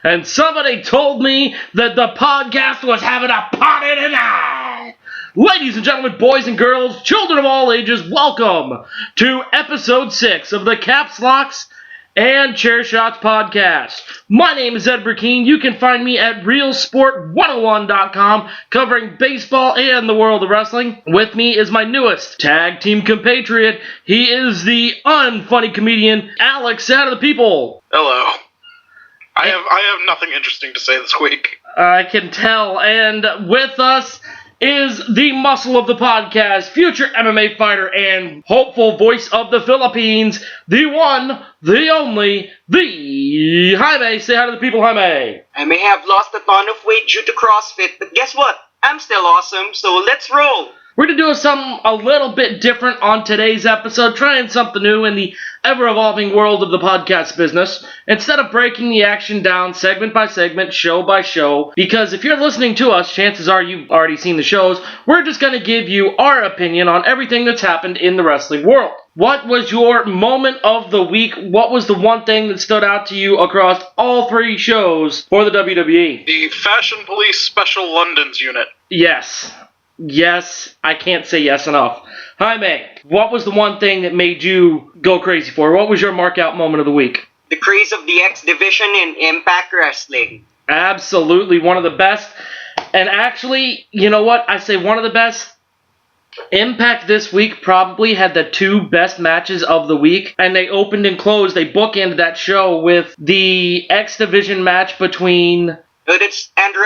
And somebody told me that the podcast was having a party tonight. Ladies and gentlemen, boys and girls, children of all ages, welcome to episode 6 of the Caps Locks and Chair Shots podcast. My name is Ed Burkeen. You can find me at realsport101.com, covering baseball and the world of wrestling. With me is my newest tag team compatriot. He is the unfunny comedian, Alex out of the people. Hello. I have nothing interesting to say this week. I can tell. And with us is the muscle of the podcast, future MMA fighter and hopeful voice of the Philippines, the one, the only, the Jaime. Say hi to the people, Jaime. I may have lost a ton of weight due to CrossFit, but guess what? I'm still awesome, so let's roll. We're going to do something a little bit different on today's episode, trying something new in the ever-evolving world of the podcast business. Instead of breaking the action down segment by segment, show by show, because if you're listening to us, chances are you've already seen the shows, we're just going to give you our opinion on everything that's happened in the wrestling world. What was your moment of the week? What was the one thing that stood out to you across all 3 shows for the WWE? The Fashion Police Special London's unit. Yes, I can't say yes enough. Jaime, what was the one thing that made you go crazy for? What was your mark-out moment of the week? The craze of the X Division in Impact Wrestling. Absolutely, one of the best. And actually, you know what? I say one of the best. Impact this week probably had the 2 best matches of the week, and they opened and closed. They bookended that show with the X Division match between... It's Andrew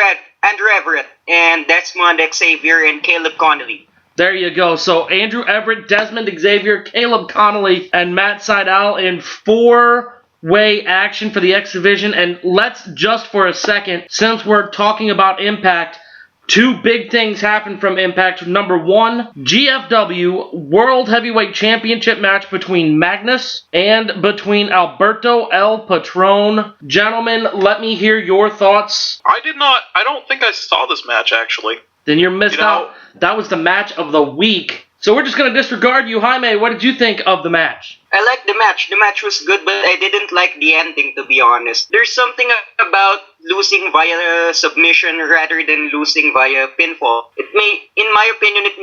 Everett and Desmond Xavier and Caleb Connolly. There you go. So Andrew Everett, Desmond Xavier, Caleb Connolly, and Matt Sydal in 4-way action for the X Division. And let's just for a second, since we're talking about Impact, 2 big things happened from Impact. Number 1, GFW World Heavyweight Championship match between Magnus and between Alberto El Patron. Gentlemen, let me hear your thoughts. I don't think I saw this match, actually. Then you're missed out. That was the match of the week. So we're just going to disregard you. Jaime, what did you think of the match? I liked the match. The match was good, but I didn't like the ending, to be honest. There's something about losing via submission rather than losing via pinfall. In my opinion, it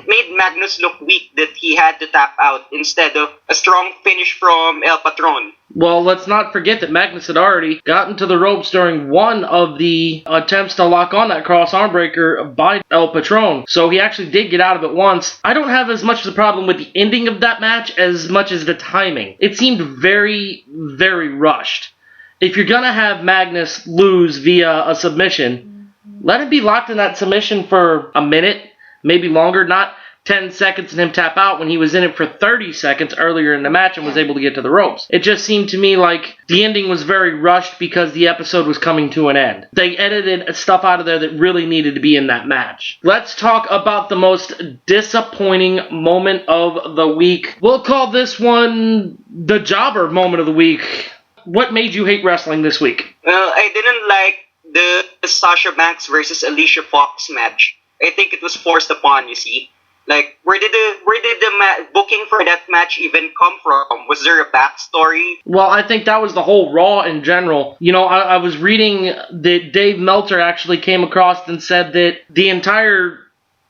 made Magnus look weak that he had to tap out instead of a strong finish from El Patron. Well, let's not forget that Magnus had already gotten to the ropes during one of the attempts to lock on that cross arm breaker by El Patron. So he actually did get out of it once. I don't have as much of a problem with the ending of that match as much as the timing. It seemed very, very rushed. If you're going to have Magnus lose via a submission, let him be locked in that submission for a minute, maybe longer, not 10 seconds and him tap out when he was in it for 30 seconds earlier in the match and was able to get to the ropes. It just seemed to me like the ending was very rushed because the episode was coming to an end. They edited stuff out of there that really needed to be in that match. Let's talk about the most disappointing moment of the week. We'll call this one the jobber moment of the week. What made you hate wrestling this week? Well, I didn't like the Sasha Banks versus Alicia Fox match. I think it was forced upon, you see. Like, where did the booking for that match even come from? Was there a backstory? Well, I think that was the whole Raw in general. You know, I was reading that Dave Meltzer actually came across and said that the entire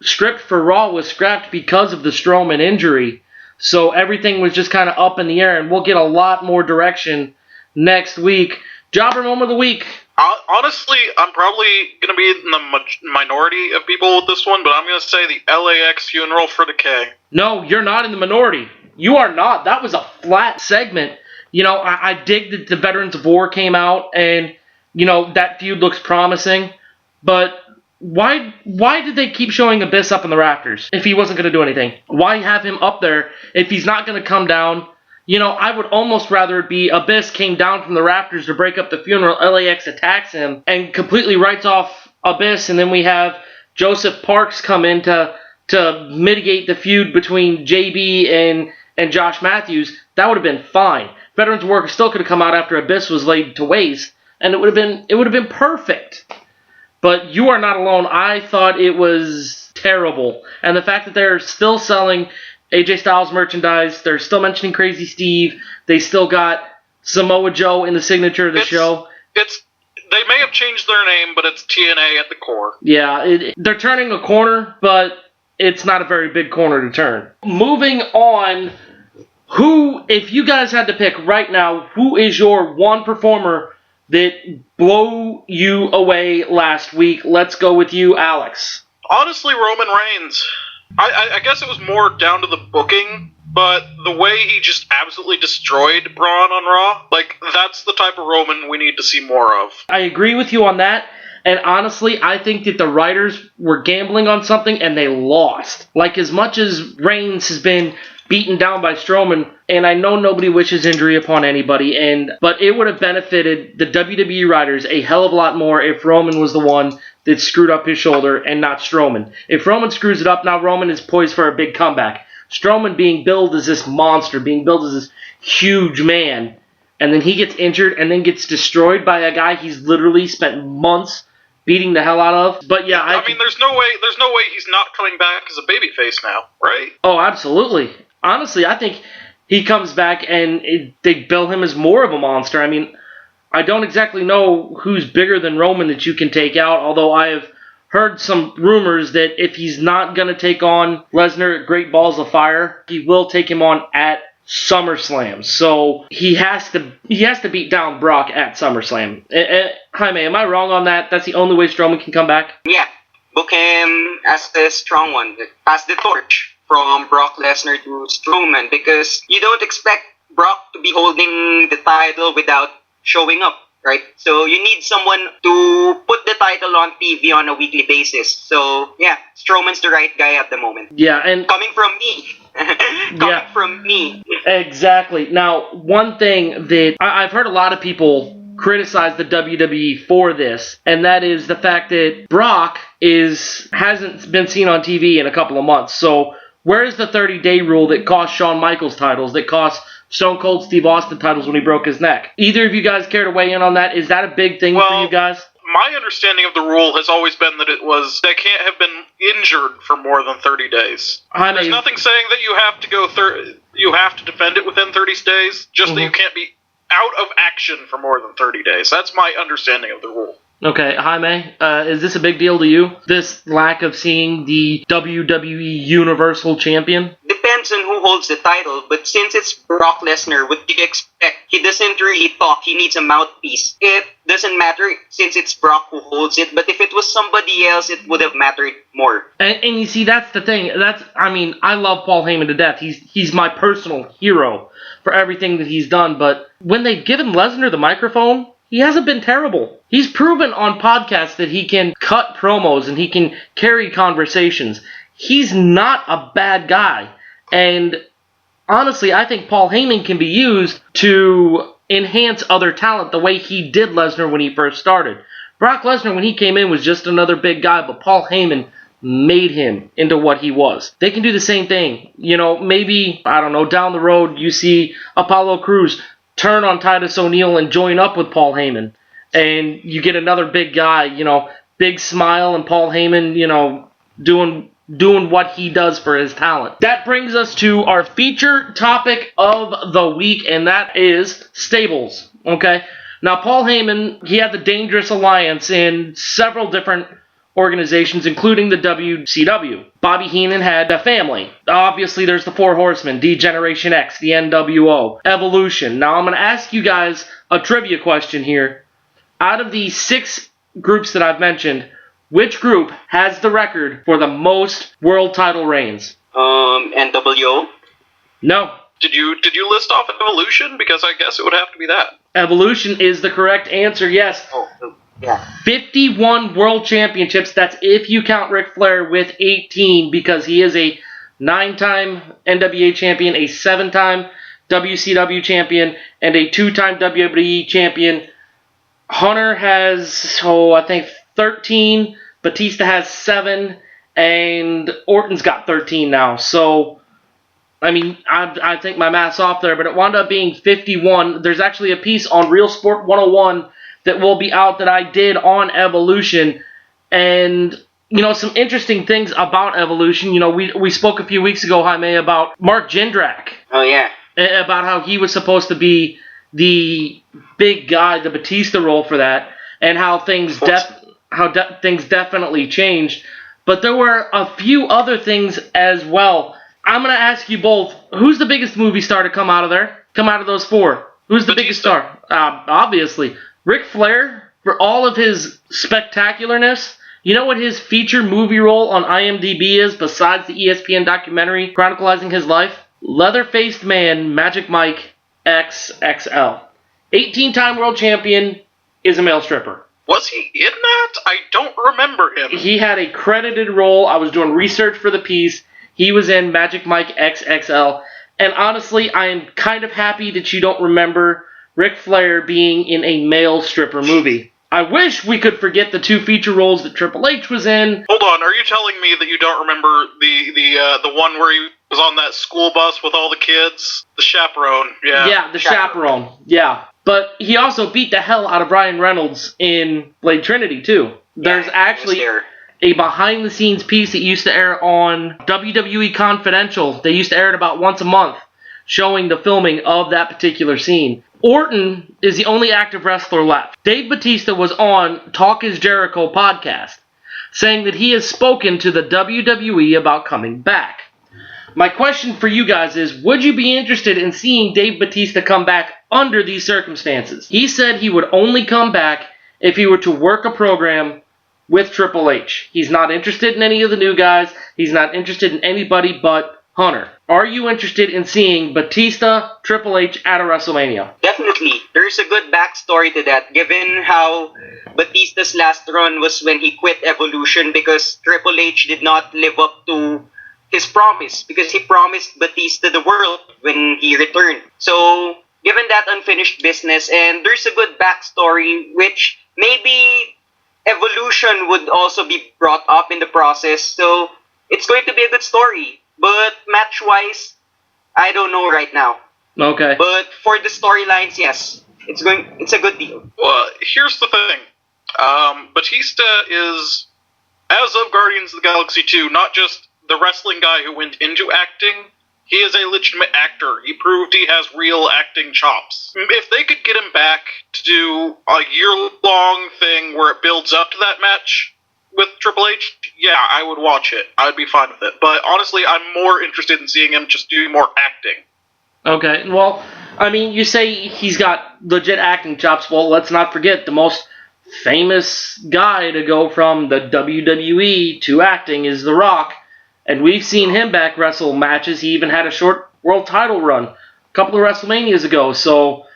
script for Raw was scrapped because of the Strowman injury. So everything was just kind of up in the air, and we'll get a lot more direction next week. Jobber moment of the week. Honestly, I'm probably going to be in the minority of people with this one, but I'm going to say the LAX Funeral for Decay. No, you're not in the minority. You are not. That was a flat segment. You know, I dig that the Veterans of War came out, and, you know, that feud looks promising, but why did they keep showing Abyss up in the rafters if he wasn't going to do anything? Why have him up there if he's not going to come down? You know, I would almost rather it be Abyss came down from the rafters to break up the funeral, LAX attacks him, and completely writes off Abyss, and then we have Joseph Parks come in to mitigate the feud between JB and Josh Matthews. That would have been fine. Veterans of War still could have come out after Abyss was laid to waste, and it would have been perfect. But you are not alone. I thought it was terrible. And the fact that they're still selling AJ Styles merchandise, they're still mentioning Crazy Steve, they still got Samoa Joe in the signature of the show. They may have changed their name, but it's TNA at the core. Yeah, they're turning a corner, but it's not a very big corner to turn. Moving on, if you guys had to pick right now, who is your one performer that blew you away last week? Let's go with you, Alex. Honestly, Roman Reigns. I guess it was more down to the booking, but the way he just absolutely destroyed Braun on Raw, like, that's the type of Roman we need to see more of. I agree with you on that, and honestly, I think that the writers were gambling on something and they lost. Like, as much as Reigns has been beaten down by Strowman, and I know nobody wishes injury upon anybody, but it would have benefited the WWE writers a hell of a lot more if Roman was the one that screwed up his shoulder and not Strowman. If Roman screws it up, now Roman is poised for a big comeback. Strowman being billed as this monster, being billed as this huge man, and then he gets injured and then gets destroyed by a guy he's literally spent months beating the hell out of. But yeah, I mean, there's no way he's not coming back as a babyface now, right? Oh, absolutely. Honestly, I think he comes back and they bill him as more of a monster. I mean, I don't exactly know who's bigger than Roman that you can take out, although I have heard some rumors that if he's not going to take on Lesnar at Great Balls of Fire, he will take him on at SummerSlam. So he has to beat down Brock at SummerSlam. Jaime, am I wrong on that? That's the only way Strowman can come back? Yeah, book him as the strong one. Pass the torch from Brock Lesnar to Strowman, because you don't expect Brock to be holding the title without showing up, right? So you need someone to put the title on TV on a weekly basis. So yeah, Strowman's the right guy at the moment. Yeah, and coming from me. From me. Exactly. Now, one thing that I've heard a lot of people criticize the WWE for this, and that is the fact that Brock hasn't been seen on TV in a couple of months. So where's the 30-day rule that cost Shawn Michaels titles, that cost Stone Cold Steve Austin titles when he broke his neck? Either of you guys care to weigh in on that? Is that a big thing for you guys? My understanding of the rule has always been that they can't have been injured for more than 30 days. There's nothing saying that you have to you have to defend it within 30 days, just that you can't be out of action for more than 30 days. That's my understanding of the rule. Okay, Jaime, is this a big deal to you? This lack of seeing the WWE Universal Champion? Depends on who holds the title, but since it's Brock Lesnar, what do you expect? He doesn't really talk, he needs a mouthpiece. It doesn't matter since it's Brock who holds it, but if it was somebody else, it would have mattered more. And you see, that's the thing. I love Paul Heyman to death. He's my personal hero for everything that he's done, but when they've given Lesnar the microphone, he hasn't been terrible. He's proven on podcasts that he can cut promos and he can carry conversations. He's not a bad guy. And honestly, I think Paul Heyman can be used to enhance other talent the way he did Lesnar when he first started. Brock Lesnar, when he came in, was just another big guy, but Paul Heyman made him into what he was. They can do the same thing. Maybe, down the road you see Apollo Crews turn on Titus O'Neil and join up with Paul Heyman. And you get another big guy, big smile, and Paul Heyman, doing what he does for his talent. That brings us to our feature topic of the week, and that is stables. Okay? Now, Paul Heyman, he had the Dangerous Alliance in several different organizations, including the WCW. Bobby Heenan had a family. Obviously, there's the Four Horsemen, D-Generation X, the NWO, Evolution. Now, I'm going to ask you guys a trivia question here. Out of the 6 groups that I've mentioned, which group has the record for the most world title reigns? NWO? No. Did you list off Evolution? Because I guess it would have to be that. Evolution is the correct answer, yes. Oh, yeah. 51 world championships. That's if you count Ric Flair with 18, because he is a 9-time NWA champion, a 7-time WCW champion, and a 2-time WWE champion. Hunter has, I think 13. Batista has 7. And Orton's got 13 now. So, I think my math's off there, but it wound up being 51. There's actually a piece on Real Sport 101 that will be out that I did on Evolution. And, some interesting things about Evolution. We spoke a few weeks ago, Jaime, about Mark Jindrak. Oh, yeah. About how he was supposed to be the big guy, the Batista role for that. and how things things definitely changed. But there were a few other things as well. I'm going to ask you both, who's the biggest movie star to come out of there? Come out of those four? Who's the biggest star? Obviously. Ric Flair, for all of his spectacularness. You know what his feature movie role on IMDb is besides the ESPN documentary chronicling his life? Leather-faced man, Magic Mike XXL. 18-time world champion, is a male stripper. Was he in that? I don't remember him. He had a credited role. I was doing research for the piece. He was in Magic Mike XXL. And honestly, I am kind of happy that you don't remember Ric Flair being in a male stripper movie. I wish we could forget the two feature roles that Triple H was in. Hold on, are you telling me that you don't remember the one where he was on that school bus with all the kids? The chaperone, yeah. Yeah, the chaperone, yeah. But he also beat the hell out of Ryan Reynolds in Blade Trinity, too. There's actually a behind-the-scenes piece that used to air on WWE Confidential. They used to air it about once a month, showing the filming of that particular scene. Orton is the only active wrestler left. Dave Bautista was on Talk is Jericho podcast, saying that he has spoken to the WWE about coming back. My question for you guys is, would you be interested in seeing Dave Bautista come back under these circumstances? He said he would only come back if he were to work a program with Triple H. He's not interested in any of the new guys. He's not interested in anybody but Hunter. Are you interested in seeing Batista, Triple H at a WrestleMania? Definitely. There's a good backstory to that, given how Batista's last run was when he quit Evolution because Triple H did not live up to his promise, because he promised Batista the world when he returned. So, given that unfinished business, and there's a good backstory, which maybe Evolution would also be brought up in the process, so it's going to be a good story. But match-wise, I don't know right now. Okay. But for the storylines, yes, it's a good deal. Well, here's the thing. Batista is, as of Guardians of the Galaxy 2, not just the wrestling guy who went into acting. He is a legitimate actor. He proved he has real acting chops. If they could get him back to do a year-long thing where it builds up to that match with Triple H, yeah, I would watch it. I'd be fine with it. But honestly, I'm more interested in seeing him just do more acting. Okay, well, I mean, you say he's got legit acting chops. Well, let's not forget the most famous guy to go from the WWE to acting is The Rock. And we've seen him back wrestle matches. He even had a short world title run a couple of WrestleManias ago. So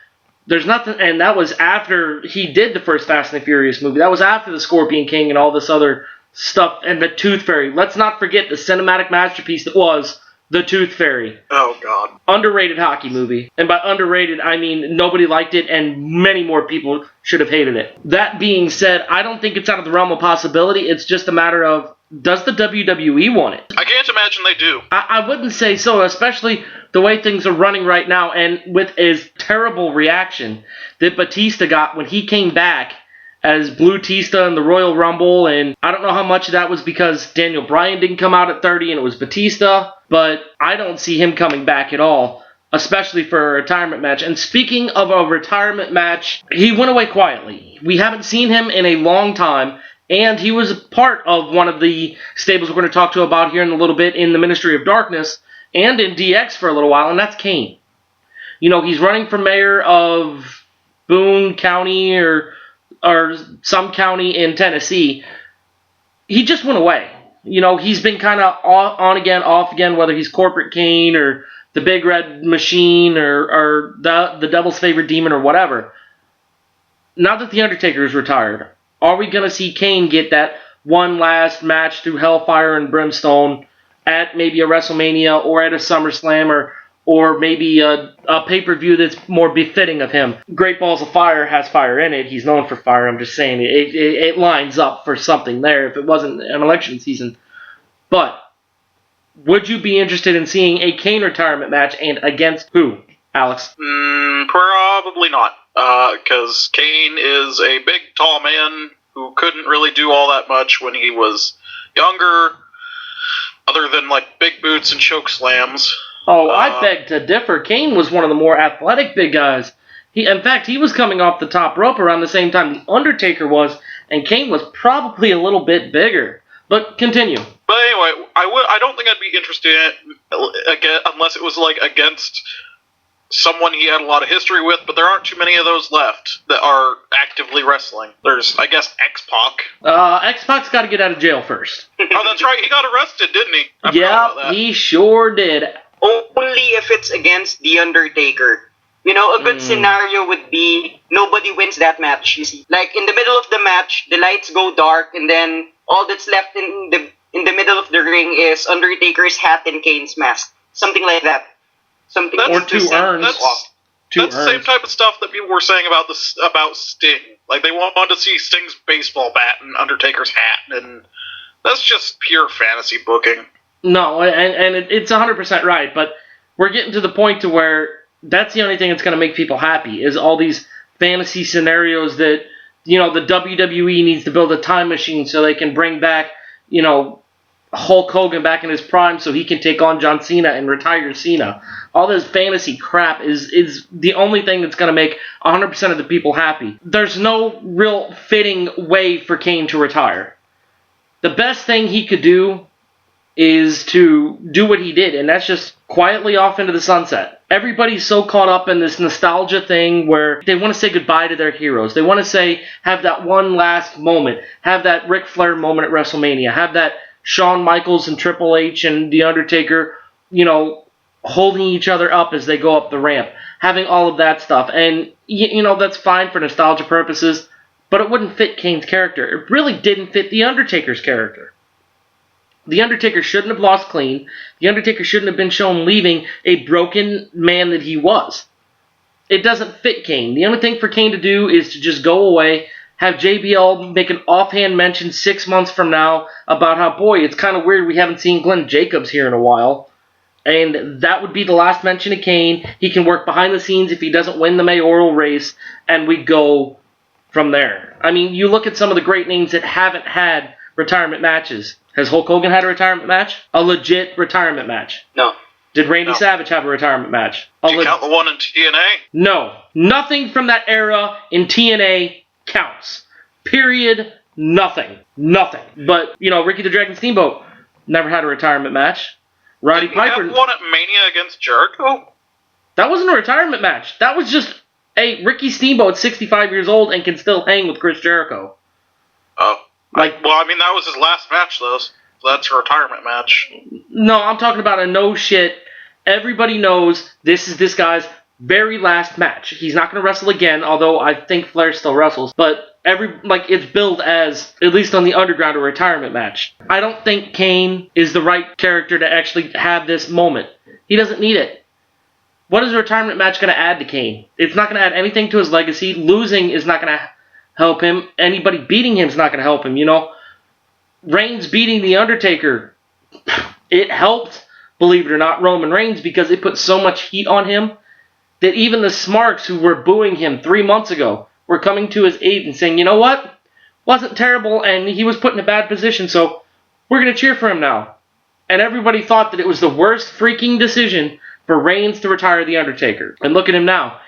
there's nothing, and that was after he did the first Fast and the Furious movie. That was after the Scorpion King and all this other stuff, and the Tooth Fairy. Let's not forget the cinematic masterpiece that was the Tooth Fairy. Oh, God. Underrated hockey movie. And by underrated, I mean nobody liked it, and many more people should have hated it. That being said, I don't think it's out of the realm of possibility. It's just a matter of, does the WWE want it? I can't imagine they do. I wouldn't say so, especially the way things are running right now, and with his terrible reaction that Batista got when he came back as Blue Tista in the Royal Rumble, and I don't know how much of that was because Daniel Bryan didn't come out at 30 and it was Batista, but I don't see him coming back at all, especially for a retirement match. And speaking of a retirement match, he went away quietly. We haven't seen him in a long time. And he was a part of one of the stables we're going to talk to about here in a little bit in the Ministry of Darkness and in DX for a little while, and that's Kane. You know, he's running for mayor of Boone County or some county in Tennessee. He just went away. You know, he's been kind of on again, off again, whether he's Corporate Kane or the Big Red Machine or the Devil's Favorite Demon or whatever. Now that The Undertaker is retired, are we going to see Kane get that one last match through Hellfire and Brimstone at maybe a WrestleMania or at a SummerSlam or maybe a pay-per-view that's more befitting of him? Great Balls of Fire has fire in it. He's known for fire. I'm just saying it lines up for something there if it wasn't an election season. But would you be interested in seeing a Kane retirement match, and against who, Alex? Probably not. Because Kane is a big, tall man who couldn't really do all that much when he was younger, other than, like, big boots and choke slams. Oh, I beg to differ. Kane was one of the more athletic big guys In fact, he was coming off the top rope around the same time The Undertaker was, and Kane was probably a little bit bigger. But continue. But anyway, I don't think I'd be interested in it again, unless it was like against someone he had a lot of history with, but there aren't too many of those left that are actively wrestling. There's, I guess, X-Pac. X-Pac's got to get out of jail first. Oh, that's right. He got arrested, didn't he? Yeah, he sure did. Only if it's against The Undertaker. You know, a good scenario would be nobody wins that match. You see, like in the middle of the match, the lights go dark, and then all that's left in the middle of the ring is Undertaker's hat and Kane's mask, something like that. Something or two urns. That's the same type of stuff that people were saying about Sting. Like they wanted to see Sting's baseball bat and Undertaker's hat, and that's just pure fantasy booking. No, and it's 100% right, but we're getting to the point to where that's the only thing that's going to make people happy, is all these fantasy scenarios that, you know, the WWE needs to build a time machine so they can bring back, you know, Hulk Hogan back in his prime so he can take on John Cena and retire Cena. All this fantasy crap is the only thing that's going to make 100% of the people happy. There's no real fitting way for Kane to retire. The best thing he could do is to do what he did, and that's just quietly off into the sunset. Everybody's so caught up in this nostalgia thing where they want to say goodbye to their heroes. They want to have that one last moment, have that Ric Flair moment at WrestleMania, have that Shawn Michaels and Triple H and The Undertaker, you know, holding each other up as they go up the ramp, having all of that stuff. And, you know, that's fine for nostalgia purposes, but it wouldn't fit Kane's character. It really didn't fit The Undertaker's character. The Undertaker shouldn't have lost clean. The Undertaker shouldn't have been shown leaving a broken man that he was. It doesn't fit Kane. The only thing for Kane to do is to just go away, have JBL make an offhand mention 6 months from now about how, boy, it's kind of weird we haven't seen Glenn Jacobs here in a while. And that would be the last mention of Kane. He can work behind the scenes if he doesn't win the mayoral race, and we go from there. I mean, you look at some of the great names that haven't had retirement matches. Has Hulk Hogan had a retirement match? A legit retirement match? No. Did Randy Savage have a retirement match? Did you count the one in TNA? No. Nothing from that era in TNA counts. Period. Nothing. Nothing. But, you know, Ricky the Dragon Steamboat never had a retirement match. Roddy Piper... Did he have one at Mania against Jericho? That wasn't a retirement match. That was just, Ricky Steamboat, 65 years old, and can still hang with Chris Jericho. Oh. Well, I mean, that was his last match, though. So that's a retirement match. No, I'm talking about a no-shit. Everybody knows this is this guy's very last match. He's not going to wrestle again, although I think Flair still wrestles. But it's billed as, at least on the Underground, a retirement match. I don't think Kane is the right character to actually have this moment. He doesn't need it. What is a retirement match going to add to Kane? It's not going to add anything to his legacy. Losing is not going to help him. Anybody beating him is not going to help him, you know. Reigns beating The Undertaker, it helped, believe it or not, Roman Reigns, because it put so much heat on him that even the smarks who were booing him 3 months ago were coming to his aid and saying, you know what? Wasn't terrible, and he was put in a bad position, so we're going to cheer for him now. And everybody thought that it was the worst freaking decision for Reigns to retire The Undertaker. And look at him now.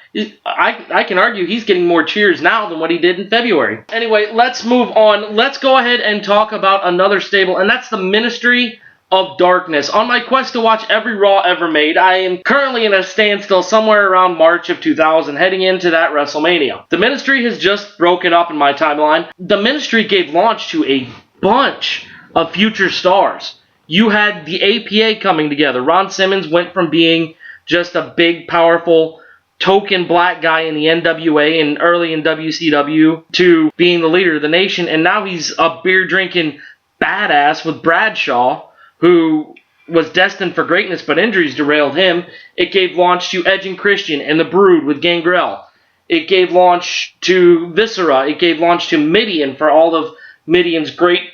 I can argue he's getting more cheers now than what he did in February. Anyway, let's move on. Let's go ahead and talk about another stable, and that's the Ministry of Darkness. On my quest to watch every Raw ever made, I am currently in a standstill somewhere around March of 2000, heading into that WrestleMania. The Ministry has just broken up in my timeline. The Ministry gave launch to a bunch of future stars. You had the APA coming together. Ron Simmons went from being just a big, powerful token black guy in the NWA and early in WCW to being the leader of the nation, and now he's a beer-drinking badass with Bradshaw, who was destined for greatness, but injuries derailed him. It gave launch to Edge and Christian and the Brood with Gangrel. It gave launch to Viscera. It gave launch to Mideon for all of Mideon's great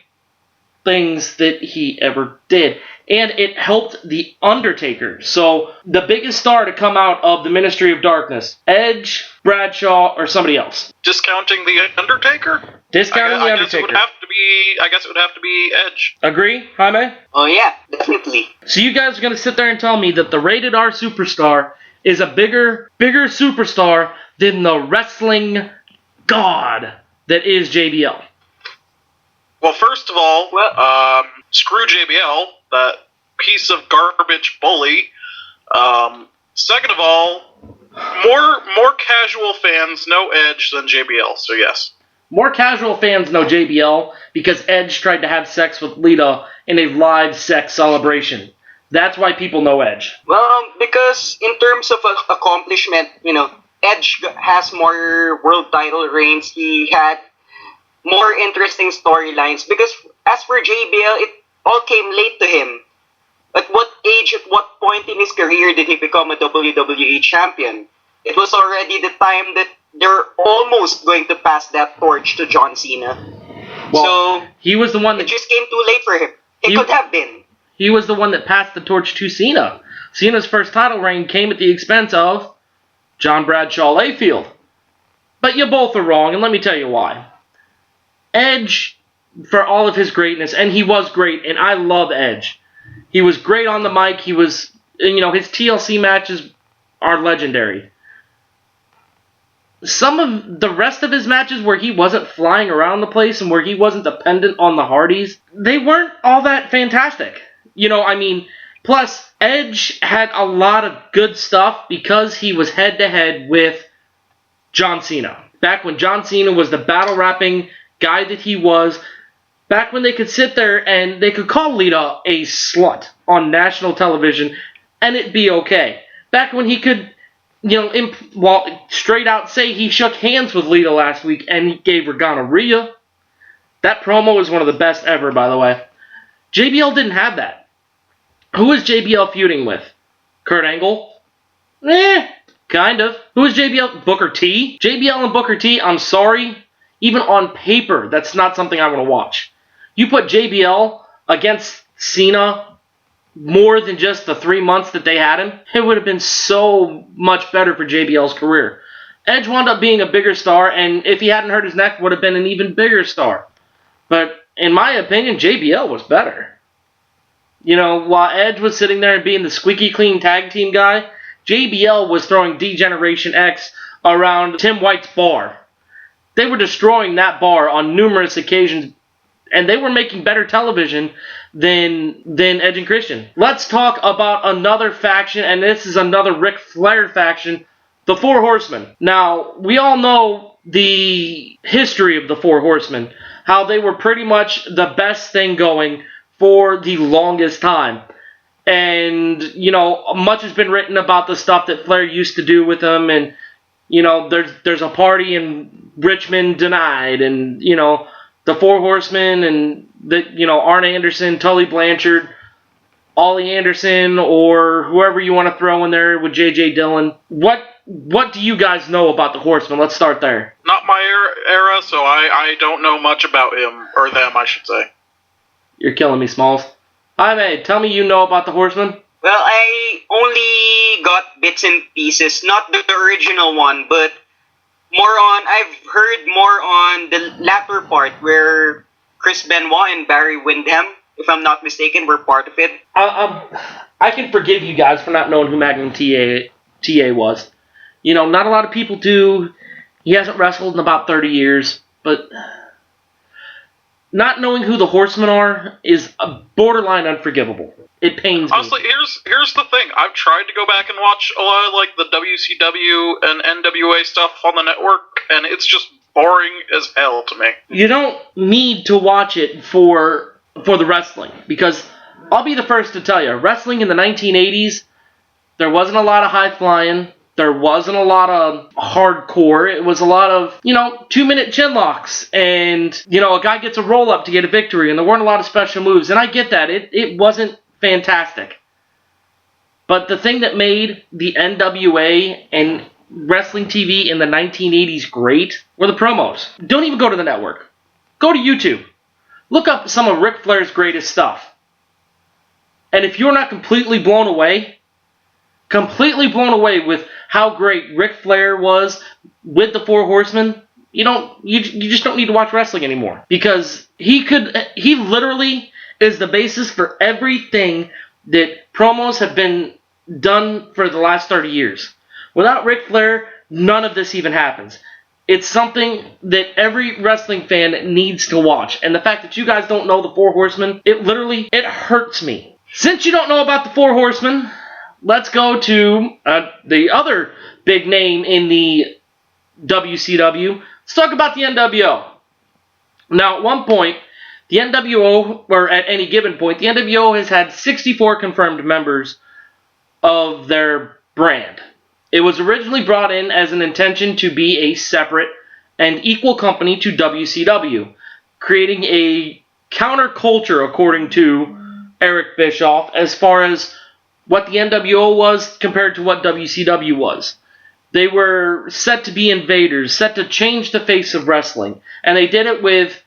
things that he ever did. And it helped The Undertaker. So, the biggest star to come out of the Ministry of Darkness, Edge, Bradshaw, or somebody else. Discounting The Undertaker? Discounting The Undertaker. I guess it would have to be Edge. Agree, Jaime? Oh yeah, definitely. So you guys are going to sit there and tell me that the Rated R Superstar is a bigger superstar than the wrestling god that is JBL? Well, first of all, screw JBL, that piece of garbage bully. Second of all, more casual fans know Edge than JBL, so yes. More casual fans know JBL because Edge tried to have sex with Lita in a live sex celebration. That's why people know Edge. Well, because in terms of accomplishment, Edge has more world title reigns. He had more interesting storylines. Because as for JBL, it all came late to him. At what age, at what point in his career did he become a WWE champion? It was already the time that they're almost going to pass that torch to John Cena. Well, so he was the one that it just came too late for him. It could have been. He was the one that passed the torch to Cena. Cena's first title reign came at the expense of John Bradshaw Layfield. But you both are wrong, and let me tell you why. Edge, for all of his greatness, and he was great, and I love Edge. He was great on the mic. He was, his TLC matches are legendary. Some of the rest of his matches where he wasn't flying around the place and where he wasn't dependent on the Hardys, they weren't all that fantastic. Plus, Edge had a lot of good stuff because he was head-to-head with John Cena. Back when John Cena was the battle-rapping guy that he was, back when they could sit there and they could call Lita a slut on national television and it'd be okay. Back when he could, straight out say he shook hands with Lita last week and he gave her gonorrhea. That promo is one of the best ever, by the way. JBL didn't have that. Who is JBL feuding with? Kurt Angle? Kind of. Who is JBL? Booker T? JBL and Booker T, I'm sorry. Even on paper, that's not something I want to watch. You put JBL against Cena more than just the 3 months that they had him, it would have been so much better for JBL's career. Edge wound up being a bigger star, and if he hadn't hurt his neck, would have been an even bigger star. But in my opinion, JBL was better. While Edge was sitting there and being the squeaky clean tag team guy, JBL was throwing D-Generation X around Tim White's bar. They were destroying that bar on numerous occasions, and they were making better television than Edge and Christian. Let's talk about another faction, and this is another Ric Flair faction, the Four Horsemen. Now, we all know the history of the Four Horsemen, how they were pretty much the best thing going for the longest time. And, much has been written about the stuff that Flair used to do with them, and, there's a party in Richmond denied, and, the Four Horsemen, and, Arn Anderson, Tully Blanchard, Ollie Anderson, or whoever you want to throw in there with J.J. Dillon. What do you guys know about the Horsemen? Let's start there. Not my era, so I don't know much about him, or them, I should say. You're killing me, Smalls. Hi, man. Tell me you know about the Horsemen. Well, I only got bits and pieces, not the original one, but I've heard more on the latter part where Chris Benoit and Barry Windham, if I'm not mistaken, were part of it. I can forgive you guys for not knowing who Magnum TA was. Not a lot of people do. He hasn't wrestled in about 30 years, but not knowing who the Horsemen are is borderline unforgivable. It pains me. Honestly, here's the thing. I've tried to go back and watch a lot of the WCW and NWA stuff on the network, and it's just boring as hell to me. You don't need to watch it for the wrestling, because I'll be the first to tell you, wrestling in the 1980s, there wasn't a lot of high flying. There wasn't a lot of hardcore. It was a lot of, 2-minute chin locks. And, a guy gets a roll-up to get a victory. And there weren't a lot of special moves. And I get that. It wasn't fantastic. But the thing that made the NWA and wrestling TV in the 1980s great were the promos. Don't even go to the network. Go to YouTube. Look up some of Ric Flair's greatest stuff. And if you're not completely blown away with how great Ric Flair was with the Four Horsemen, you just don't need to watch wrestling anymore. Because he literally is the basis for everything that promos have been done for the last 30 years. Without Ric Flair, none of this even happens. It's something that every wrestling fan needs to watch. And the fact that you guys don't know the Four Horsemen, it hurts me. Since you don't know about the Four Horsemen, let's go to the other big name in the WCW. Let's talk about the NWO. Now, at one point, the NWO, or at any given point, the NWO has had 64 confirmed members of their brand. It was originally brought in as an intention to be a separate and equal company to WCW, creating a counterculture, according to Eric Bischoff, as far as what the NWO was compared to what WCW was. They were set to be invaders, set to change the face of wrestling, and they did it with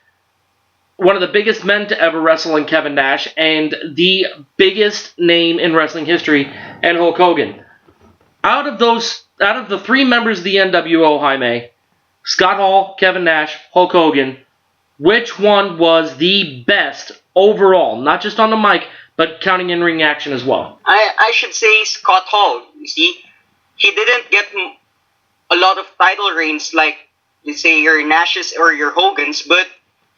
one of the biggest men to ever wrestle in Kevin Nash, and the biggest name in wrestling history, and Hulk Hogan. Out of the three members of the NWO, Jaime, Scott Hall, Kevin Nash, Hulk Hogan, which one was the best overall? Not just on the mic, but counting in-ring action as well. I should say Scott Hall. You see, he didn't get a lot of title reigns like, let's say, your Nashes or your Hogans, but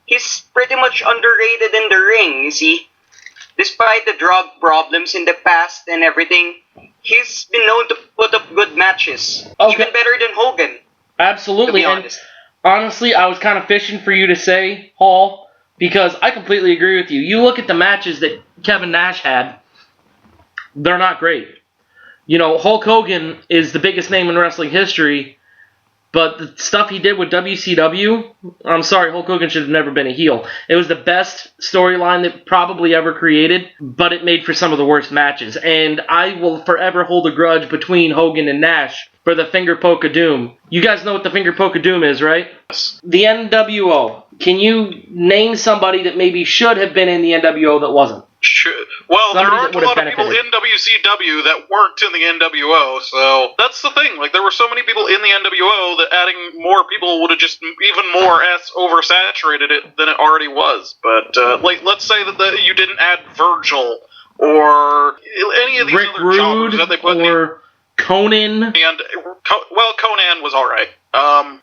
he's pretty much underrated in the ring, you see. Despite the drug problems in the past and everything, he's been known to put up good matches. Okay. Even better than Hogan. Absolutely. And honestly, I was kind of fishing for you to say Hall, because I completely agree with you. You look at the matches that Kevin Nash had, they're not great. You know, Hulk Hogan is the biggest name in wrestling history, but the stuff he did with WCW, I'm sorry, Hulk Hogan should have never been a heel. It was the best storyline that probably ever created, but it made for some of the worst matches. And I will forever hold a grudge between Hogan and Nash for the finger poke of doom. You guys know what the finger poke of doom is, right? Yes. The NWO. Can you name somebody that maybe should have been in the NWO that wasn't? Sure. Well, there aren't a lot of people in WCW that weren't in the NWO, so that's the thing. Like, there were so many people in the NWO that adding more people would have just even more oversaturated it than it already was. But, like, let's say that you didn't add Virgil or any of these Rick other Rude jobbers that they put or Conan. And, well, Conan was alright.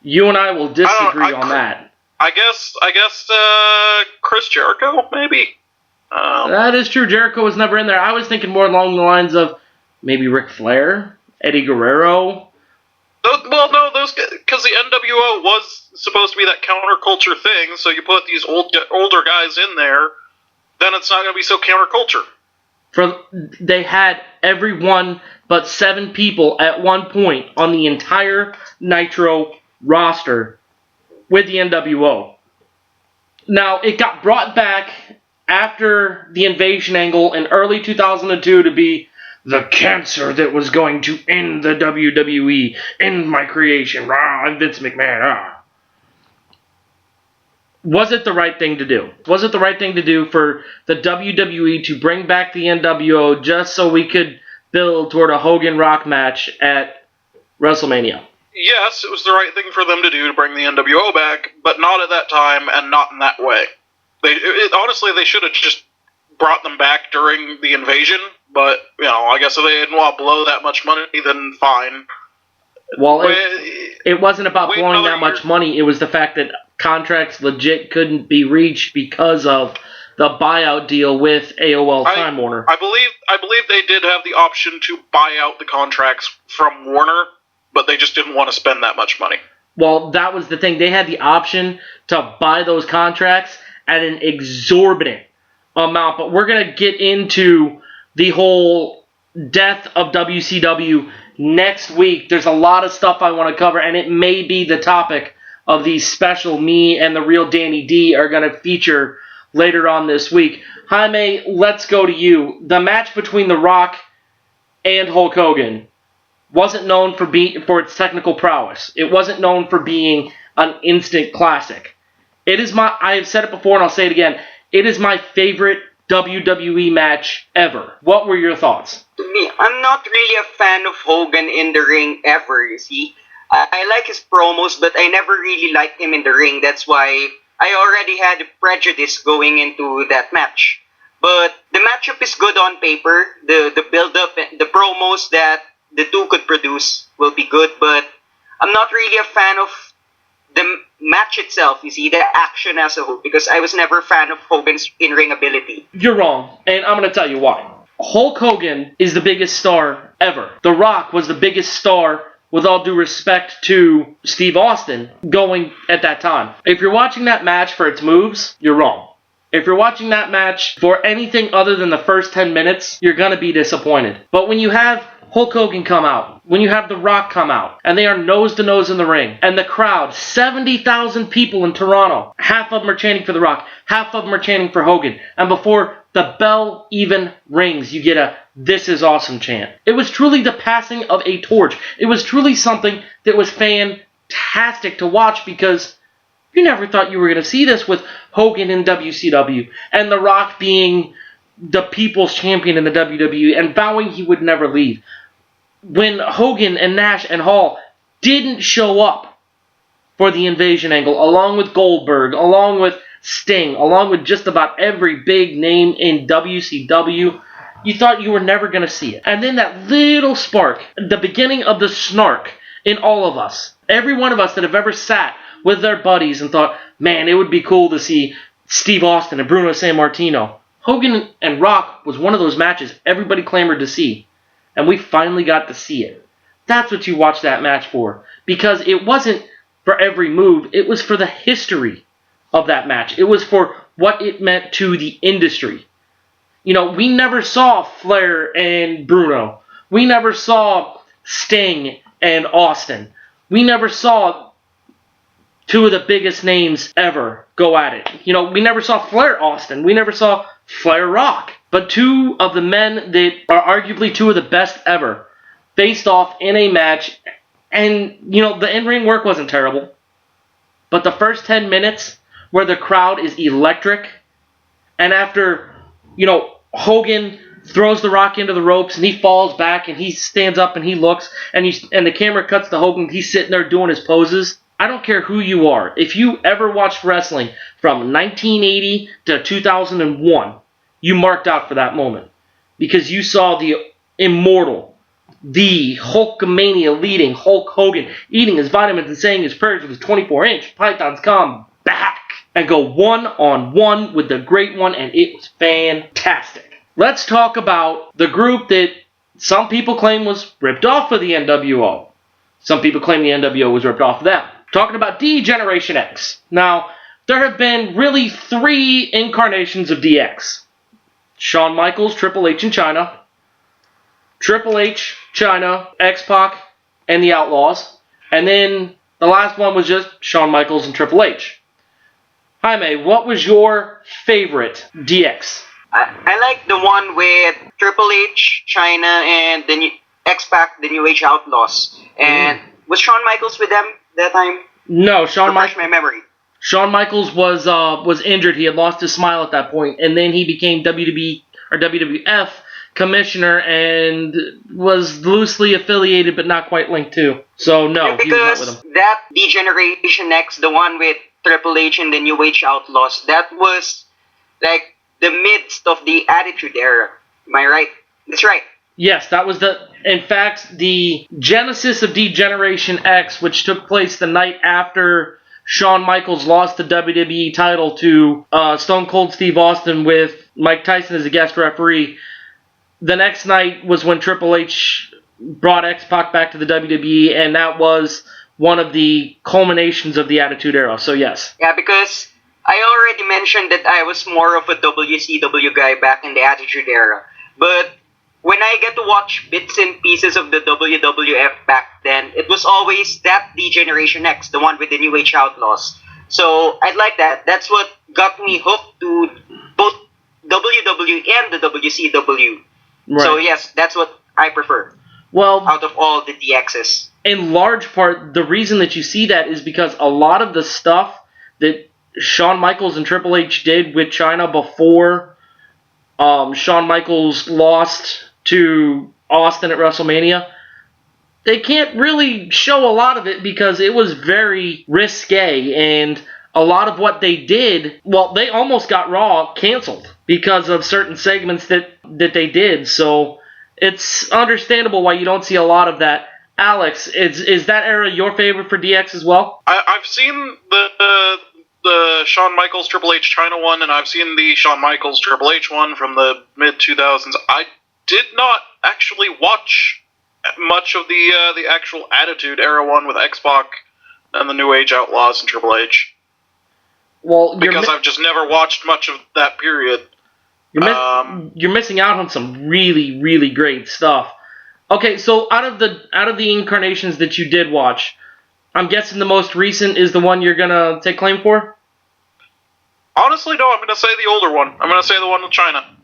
You and I will disagree on that. I guess, Chris Jericho, maybe? That is true. Jericho was never in there. I was thinking more along the lines of maybe Ric Flair, Eddie Guerrero. Well, no, because the NWO was supposed to be that counterculture thing, so you put these older guys in there, then it's not going to be so counterculture. They had everyone but 7 people at one point on the entire Nitro roster with the NWO. Now, it got brought back after the invasion angle in early 2002 to be the cancer that was going to end the WWE, end my creation. Rah, I'm Vince McMahon. Ah. Was it the right thing to do? Was it the right thing to do for the WWE to bring back the NWO just so we could build toward a Hogan Rock match at WrestleMania? Yes, it was the right thing for them to do to bring the NWO back, but not at that time and not in that way. Honestly, they should have just brought them back during the invasion, but, you know, I guess if they didn't want to blow that much money, then fine. Well, it wasn't about blowing that much money. It was the fact that contracts legit couldn't be reached because of the buyout deal with AOL Time Warner. I believe they did have the option to buy out the contracts from Warner, but they just didn't want to spend that much money. Well, that was the thing. They had the option to buy those contracts at an exorbitant amount, but we're going to get into the whole death of WCW next week. There's a lot of stuff I want to cover, and it may be the topic of the special me and the real Danny D are going to feature later on this week. Jaime, let's go to you. The match between The Rock and Hulk Hogan wasn't known for its technical prowess. It wasn't known for being an instant classic. I have said it before and I'll say it again. It is my favorite WWE match ever. What were your thoughts? To me, I'm not really a fan of Hogan in the ring ever, you see. I like his promos, but I never really liked him in the ring. That's why I already had a prejudice going into that match. But the matchup is good on paper. The build-up, the promos that the two could produce will be good, but I'm not really a fan of the match itself, you see, the action as a whole, because I was never a fan of Hogan's in-ring ability. You're wrong, and I'm going to tell you why. Hulk Hogan is the biggest star ever. The Rock was the biggest star, with all due respect to Steve Austin, going at that time. If you're watching that match for its moves, you're wrong. If you're watching that match for anything other than the first 10 minutes, you're going to be disappointed. But when you have Hulk Hogan come out, when you have The Rock come out, and they are nose to nose in the ring, and the crowd, 70,000 people in Toronto, half of them are chanting for The Rock, half of them are chanting for Hogan, and before the bell even rings, you get a "This is awesome" chant. It was truly the passing of a torch. It was truly something that was fantastic to watch, because you never thought you were going to see this with Hogan in WCW, and The Rock being the people's champion in the WWE, and vowing he would never leave. When Hogan and Nash and Hall didn't show up for the invasion angle, along with Goldberg, along with Sting, along with just about every big name in WCW, you thought you were never going to see it. And then that little spark, the beginning of the snark in all of us, every one of us that have ever sat with their buddies and thought, man, it would be cool to see Steve Austin and Bruno Sammartino. Hogan and Rock was one of those matches everybody clamored to see. And we finally got to see it. That's what you watched that match for. Because it wasn't for every move. It was for the history of that match. It was for what it meant to the industry. You know, we never saw Flair and Bruno. We never saw Sting and Austin. We never saw two of the biggest names ever go at it. You know, we never saw Flair Austin. We never saw Flair Rock. But two of the men that are arguably two of the best ever faced off in a match. And, you know, the in-ring work wasn't terrible. But the first 10 minutes where the crowd is electric, and after, you know, Hogan throws The Rock into the ropes and he falls back and he stands up and he looks and the camera cuts to Hogan, he's sitting there doing his poses. I don't care who you are. If you ever watched wrestling from 1980 to 2001, you marked out for that moment. Because you saw the immortal, the Hulkamania leading Hulk Hogan eating his vitamins and saying his prayers with his 24-inch pythons come back and go one-on-one with the Great One, and it was fantastic. Let's talk about the group that some people claim was ripped off of the NWO. Some people claim the NWO was ripped off of them. Talking about D-Generation X. Now, there have been really 3 incarnations of DX. Shawn Michaels, Triple H, and Chyna. Triple H, Chyna, X-Pac, and the Outlaws. And then the last one was just Shawn Michaels and Triple H. Jaime, what was your favorite DX? I like the one with Triple H, Chyna, and the X-Pac, the New Age Outlaws. And was Shawn Michaels with them that time? No, Refresh my memory. Shawn Michaels was injured. He had lost his smile at that point, and then he became WWE or WWF commissioner and was loosely affiliated but not quite linked to. So no, he was not with him. Because that D-Generation X, the one with Triple H and the New Age Outlaws, that was like the midst of the Attitude Era. Am I right? That's right. Yes, that was in fact, the genesis of D-Generation X, which took place the night after Shawn Michaels lost the WWE title to Stone Cold Steve Austin with Mike Tyson as a guest referee. The next night was when Triple H brought X-Pac back to the WWE, and that was one of the culminations of the Attitude Era, so yes. Yeah, because I already mentioned that I was more of a WCW guy back in the Attitude Era. But when I get to watch bits and pieces of the WWF back then, it was always that D-Generation X, the one with the New Age Outlaws. So I like that. That's what got me hooked to both WWE and the WCW. Right. So yes, that's what I prefer. Well, out of all the DXs. In large part, the reason that you see that is because a lot of the stuff that Shawn Michaels and Triple H did with Chyna before Shawn Michaels lost to Austin at WrestleMania, they can't really show a lot of it because it was very risque, and a lot of what they did, well, they almost got Raw canceled because of certain segments that they did, so it's understandable why you don't see a lot of that Alex, is that era your favorite for DX as well? I've seen the Shawn Michaels Triple H China one, and I've seen the Shawn Michaels Triple H one from the mid 2000s. I did not actually watch much of the actual Attitude Era one with X-Pac and the New Age Outlaws and Triple H. Well, because I've just never watched much of that period. You're missing out on some really, really great stuff. Okay, so out of the incarnations that you did watch, I'm guessing the most recent is the one you're gonna take claim for? Honestly, no. I'm gonna say the older one. I'm gonna say the one with China.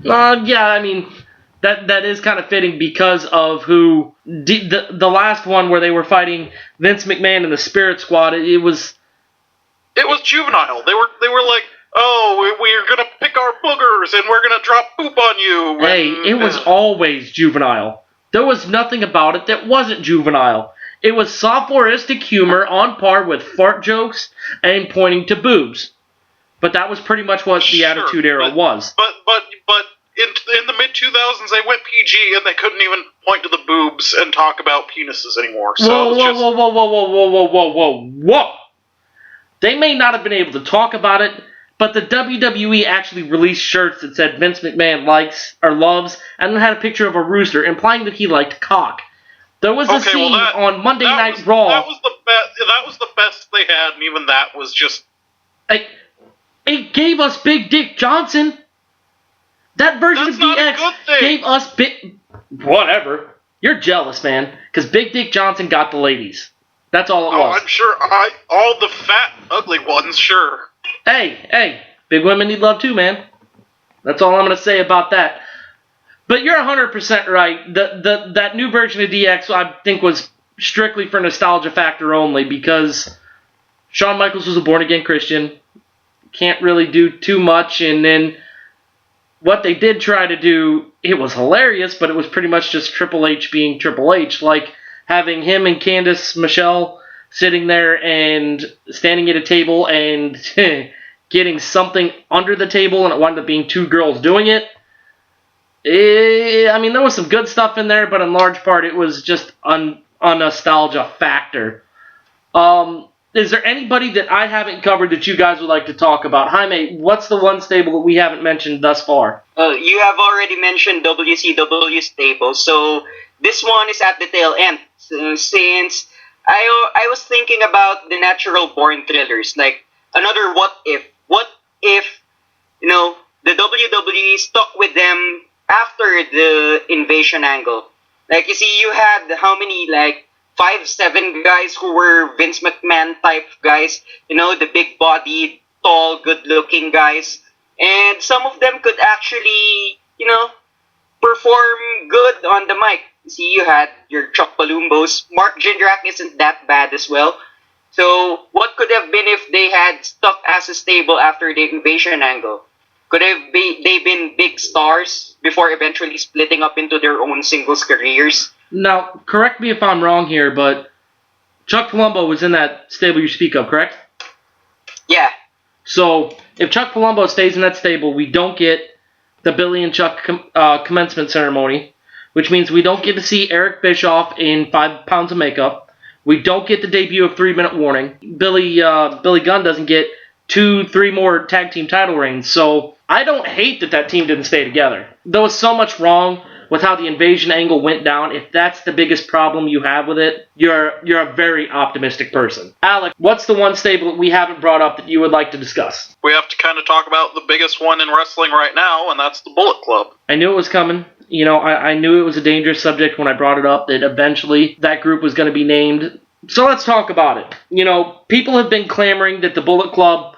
Yeah, I mean that is kind of fitting because of who the last one where they were fighting Vince McMahon and the Spirit Squad. It was juvenile. They were like, oh, we're gonna pick our boogers and we're gonna drop poop on you. Hey, it was always juvenile. There was nothing about it that wasn't juvenile. It was sophoristic humor on par with fart jokes and pointing to boobs. But that was pretty much what the Attitude Era was. But in the mid 2000s they went PG and they couldn't even point to the boobs and talk about penises anymore. So Whoa. They may not have been able to talk about it, but the WWE actually released shirts that said Vince McMahon likes or loves, and then had a picture of a rooster implying that he liked cock. There was a scene on Monday Night Raw. That was the best they had, and even that was just. It gave us Big Dick Johnson. That version of DX gave us whatever. You're jealous, man, because Big Dick Johnson got the ladies. That's all it was. Oh, I'm sure. All the fat, ugly ones, sure. Hey, big women need love too, man. That's all I'm going to say about that. But you're 100% right. That new version of DX, I think, was strictly for nostalgia factor only because Shawn Michaels was a born-again Christian. Can't really do too much. And then what they did try to do, it was hilarious, but it was pretty much just Triple H being Triple H. Like having him and Candice Michelle sitting there and standing at a table and getting something under the table, and it wound up being two girls doing it. I mean, there was some good stuff in there, but in large part, it was just a nostalgia factor. Is there anybody that I haven't covered that you guys would like to talk about? Jaime, what's the one stable that we haven't mentioned thus far? You have already mentioned WCW stable, so this one is at the tail end. Since I was thinking about the natural born thrillers, like another what if. What if, the WWE stuck with them after the invasion angle? Like, you see, you had how many, 5-7 guys who were Vince McMahon type guys, the big bodied, tall, good looking guys. And some of them could actually, perform good on the mic. You see, you had your Chuck Palumbos. Mark Jindrak isn't that bad as well. So, what could have been if they had stuck as a stable after the invasion angle? Could they been big stars before eventually splitting up into their own singles careers? Now, correct me if I'm wrong here, but Chuck Palumbo was in that stable you speak of, correct? Yeah. So, if Chuck Palumbo stays in that stable, we don't get the Billy and Chuck commencement ceremony, which means we don't get to see Eric Bischoff in 5 pounds of makeup. We don't get the debut of 3 Minute Warning. Billy Gunn doesn't get 2-3 more tag team title reigns. So I don't hate that team didn't stay together. There was so much wrong with how the invasion angle went down. If that's the biggest problem you have with it, you're a very optimistic person. Alec, what's the one stable that we haven't brought up that you would like to discuss? We have to kind of talk about the biggest one in wrestling right now, and that's the Bullet Club. I knew it was coming. I knew it was a dangerous subject when I brought it up, that eventually that group was going to be named. So let's talk about it. People have been clamoring that the Bullet Club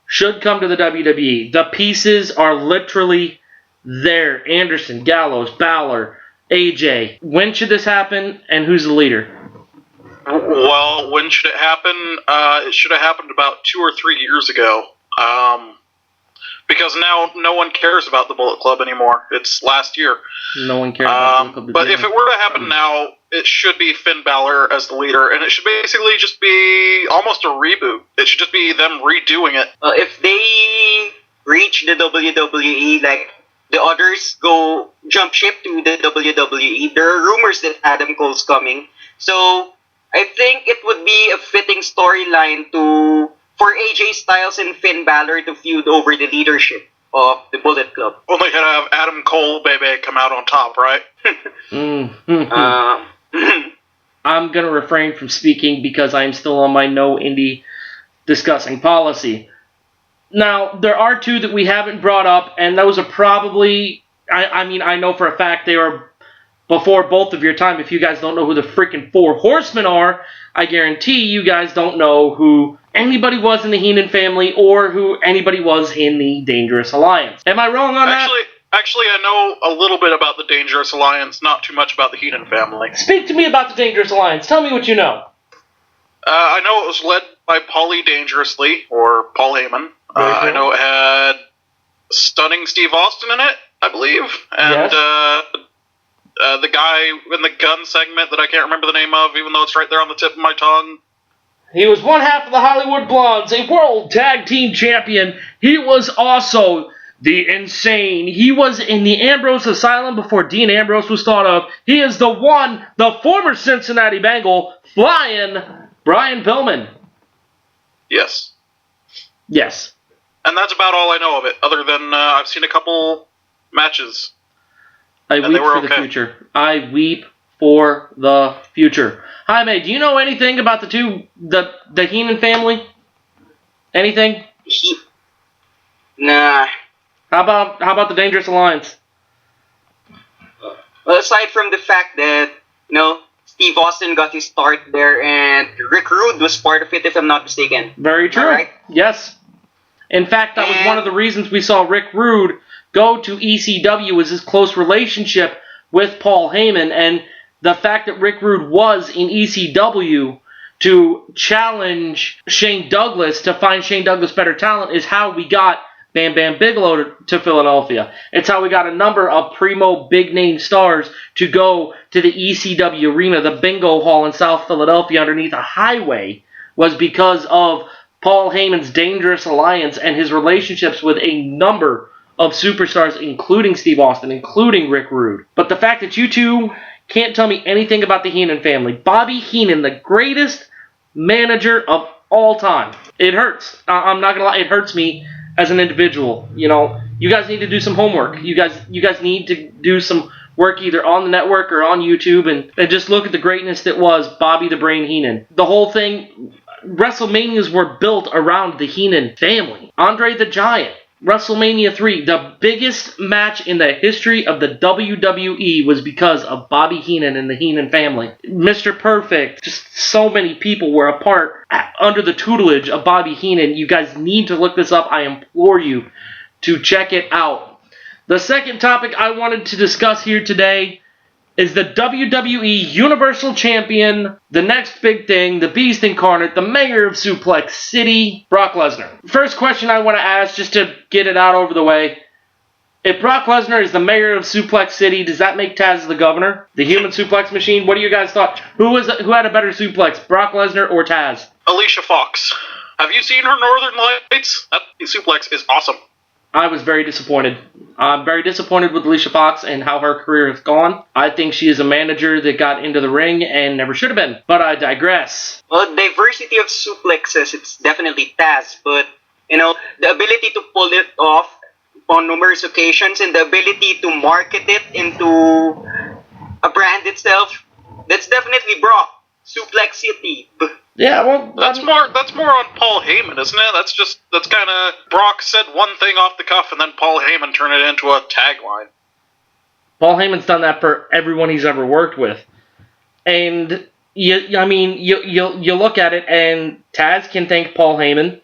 should come to the WWE. The pieces are literally there. Anderson, Gallows, Balor, AJ. When should this happen, and who's the leader? Well, when should it happen? It should have happened about 2 or 3 years ago. Because now no one cares about the Bullet Club anymore. It's last year. No one cares about the Bullet Club. But if it were to happen now, it should be Finn Balor as the leader, and it should basically just be almost a reboot. It should just be them redoing it. If they reach the WWE, the others jump ship to the WWE. There are rumors that Adam Cole's coming. So I think it would be a fitting storyline for AJ Styles and Finn Balor to feud over the leadership of the Bullet Club. Well, they could have Adam Cole, baby, come out on top, right? I'm going to refrain from speaking because I'm still on my no indie discussing policy. Now, there are two that we haven't brought up, and those are probably, I know for a fact they are before both of your time. If you guys don't know who the freaking Four Horsemen are, I guarantee you guys don't know who anybody was in the Heenan family or who anybody was in the Dangerous Alliance. Am I wrong on that? Actually, I know a little bit about the Dangerous Alliance, not too much about the Heenan family. Speak to me about the Dangerous Alliance. Tell me what you know. I know it was led by Paulie Dangerously, or Paul Heyman. I know it had Stunning Steve Austin in it, I believe. And the guy in the gun segment that I can't remember the name of, even though it's right there on the tip of my tongue. He was one half of the Hollywood Blondes, a world tag team champion. He was also the Insane. He was in the Ambrose Asylum before Dean Ambrose was thought of. He is the former Cincinnati Bengal, Flying Brian Pillman. Yes. Yes. And that's about all I know of it, other than I've seen a couple matches. I weep for the future. I weep for the future. Jaime, do you know anything about the Heenan family? Anything? Nah. How about the Dangerous Alliance? Well, aside from the fact that, Steve Austin got his start there and Rick Rude was part of it, if I'm not mistaken. Very true. Right? Yes. In fact, that was one of the reasons we saw Rick Rude go to ECW, was his close relationship with Paul Heyman, and the fact that Rick Rude was in ECW to challenge Shane Douglas, to find Shane Douglas better talent, is how we got Bam Bam Bigelow to Philadelphia. It's how we got a number of primo big-name stars to go to the ECW arena, the bingo hall in South Philadelphia underneath a highway, was because of Paul Heyman's Dangerous Alliance and his relationships with a number of superstars, including Steve Austin, including Rick Rude. But the fact that you two can't tell me anything about the Heenan family. Bobby Heenan, the greatest manager of all time. It hurts. I'm not going to lie. It hurts me as an individual. You guys need to do some homework. You guys need to do some work either on the network or on YouTube and just look at the greatness that was Bobby the Brain Heenan. The whole thing, WrestleManias were built around the Heenan family. Andre the Giant, WrestleMania 3, the biggest match in the history of the WWE was because of Bobby Heenan and the Heenan family. Mr. Perfect, just so many people were a part under the tutelage of Bobby Heenan. You guys need to look this up. I implore you to check it out. The second topic I wanted to discuss here today is the WWE Universal Champion, the next big thing, the Beast Incarnate, the Mayor of Suplex City, Brock Lesnar. First question I want to ask, just to get it out over the way, if Brock Lesnar is the Mayor of Suplex City, does that make Taz the Governor? The Human Suplex Machine? What do you guys thought? Who had a better suplex, Brock Lesnar or Taz? Alicia Fox. Have you seen her Northern Lights? That suplex is awesome. I was very disappointed. I'm very disappointed with Alicia Fox and how her career has gone. I think she is a manager that got into the ring and never should have been. But I digress. Well, diversity of suplexes, it's definitely Taz. But, the ability to pull it off on numerous occasions and the ability to market it into a brand itself, that's definitely Brock. Suplex City. Yeah, well, that's more on Paul Heyman, isn't it? That's kind of Brock said one thing off the cuff, and then Paul Heyman turned it into a tagline. Paul Heyman's done that for everyone he's ever worked with, and you look at it, and Taz can thank Paul Heyman,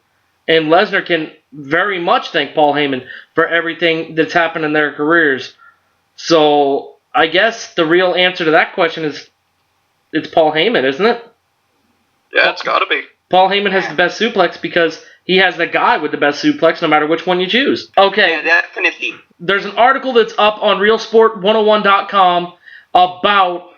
and Lesnar can very much thank Paul Heyman for everything that's happened in their careers. So I guess the real answer to that question is it's Paul Heyman, isn't it? Yeah, it's got to be. Paul Heyman has the best suplex because he has the guy with the best suplex no matter which one you choose. Okay. Yeah, definitely. There's an article that's up on RealSport101.com about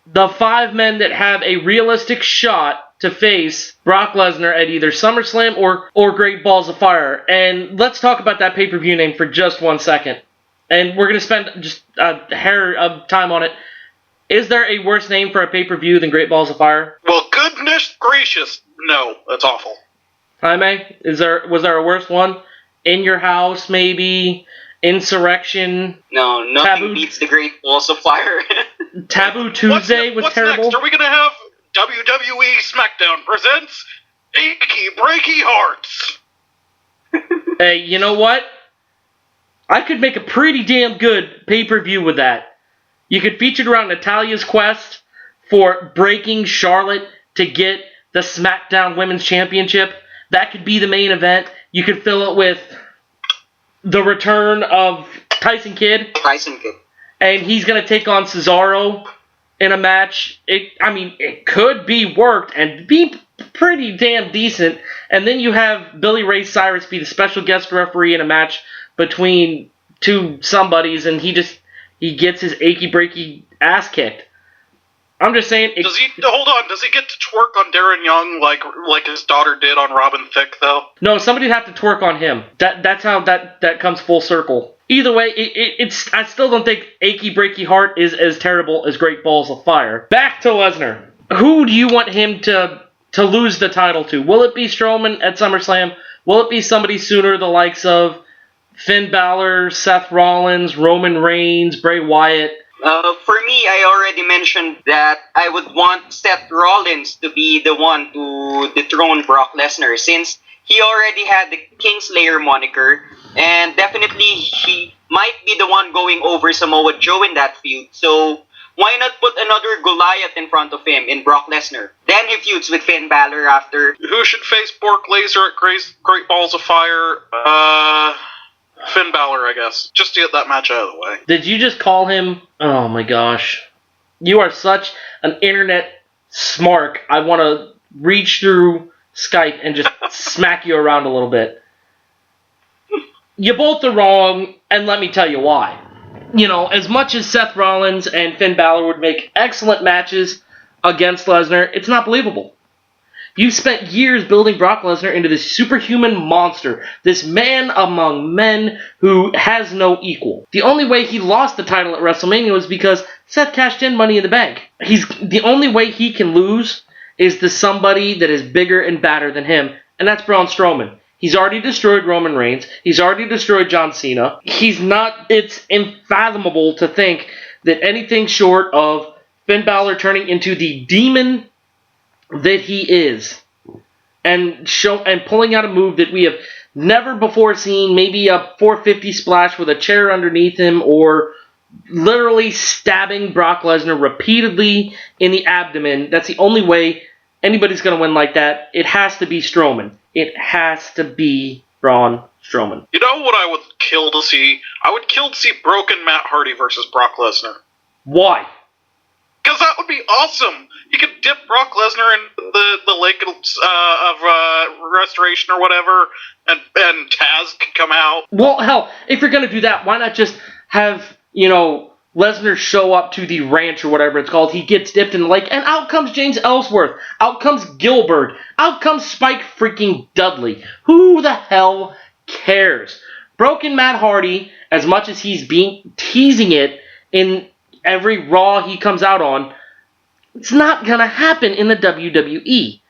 the 5 men that have a realistic shot to face Brock Lesnar at either SummerSlam or Great Balls of Fire. And let's talk about that pay-per-view name for just 1 second. and we're going to spend just a hair of time on it. Is there a worse name for a pay-per-view than Great Balls of Fire? Well, goodness gracious, no. That's awful. Jaime, was there a worse one? In Your House, maybe? Insurrection? No, nothing beats the Great Balls of Fire. Taboo Tuesday was terrible. Next? Are we going to have WWE SmackDown presents Achy Breaky Hearts? Hey, you know what? I could make a pretty damn good pay-per-view with that. You could feature it around Natalia's quest for breaking Charlotte to get the SmackDown Women's Championship. That could be the main event. You could fill it with the return of Tyson Kidd. And he's going to take on Cesaro in a match. It could be worked and be pretty damn decent. And then you have Billy Ray Cyrus be the special guest referee in a match between two somebodies, and he gets his achy breaky ass kicked. I'm just saying. Does he get to twerk on Darren Young like his daughter did on Robin Thicke though? No, somebody'd have to twerk on him. That's how that comes full circle. Either way, I still don't think Achy Breaky Heart is as terrible as Great Balls of Fire. Back to Lesnar. Who do you want him to lose the title to? Will it be Strowman at SummerSlam? Will it be somebody sooner, the likes of Finn Balor, Seth Rollins, Roman Reigns, Bray Wyatt? For me, I already mentioned that I would want Seth Rollins to be the one to dethrone Brock Lesnar, since he already had the Kingslayer moniker, and definitely he might be the one going over Samoa Joe in that feud. So why not put another Goliath in front of him in Brock Lesnar? Then he feuds with Finn Balor after. Who should face Bork Laser at Great Balls of Fire? Finn Balor, I guess. Just to get that match out of the way. Did you just call him? Oh my gosh. You are such an internet smark. I want to reach through Skype and just smack you around a little bit. You both are wrong, and let me tell you why. You know, as much as Seth Rollins and Finn Balor would make excellent matches against Lesnar, it's not believable. You spent years building Brock Lesnar into this superhuman monster, this man among men who has no equal. The only way he lost the title at WrestleMania was because Seth cashed in Money in the Bank. The only way he can lose is to somebody that is bigger and badder than him, and that's Braun Strowman. He's already destroyed Roman Reigns. He's already destroyed John Cena. It's unfathomable to think that anything short of Finn Balor turning into the demon that he is, and pulling out a move that we have never before seen, maybe a 450 splash with a chair underneath him, or literally stabbing Brock Lesnar repeatedly in the abdomen. That's the only way anybody's going to win like that. It has to be Strowman. It has to be Braun Strowman. You know what I would kill to see? I would kill to see broken Matt Hardy versus Brock Lesnar. Why? Because that would be awesome. You could dip Brock Lesnar in the lake of restoration or whatever, and Taz could come out. Well, hell, if you're going to do that, why not just have, Lesnar show up to the ranch or whatever it's called. He gets dipped in the lake, and out comes James Ellsworth. Out comes Gilbert. Out comes Spike freaking Dudley. Who the hell cares? Broken Matt Hardy, as much as he's been teasing it in every Raw he comes out on, it's not going to happen in the WWE.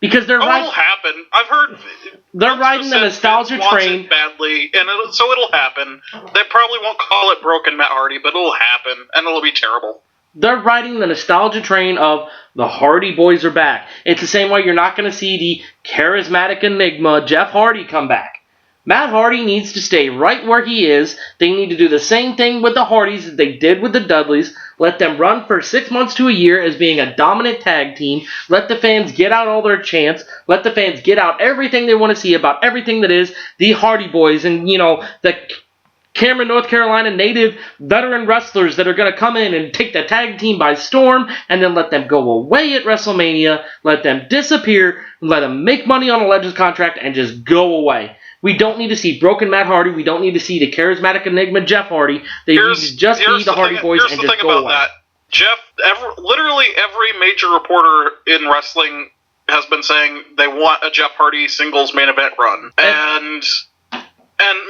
Because they're it'll happen. I've heard they're riding the nostalgia train it badly, and so it'll happen. They probably won't call it Broken Matt Hardy, but it'll happen, and it'll be terrible. They're riding the nostalgia train of the Hardy Boys are back. It's the same way you're not going to see the charismatic enigma Jeff Hardy come back. Matt Hardy needs to stay right where he is. They need to do the same thing with the Hardys that they did with the Dudleys. Let them run for 6 months to a year as being a dominant tag team. Let the fans get out all their chants. Let the fans get out everything they want to see about everything that is the Hardy Boys and, the Cameron, North Carolina native veteran wrestlers that are going to come in and take the tag team by storm, and then let them go away at WrestleMania, let them disappear, let them make money on a Legends contract, and just go away. We don't need to see broken Matt Hardy. We don't need to see the charismatic enigma Jeff Hardy. They need to just be the Hardy Boys and just go away. That. Jeff, literally every major reporter in wrestling has been saying they want a Jeff Hardy singles main event run. And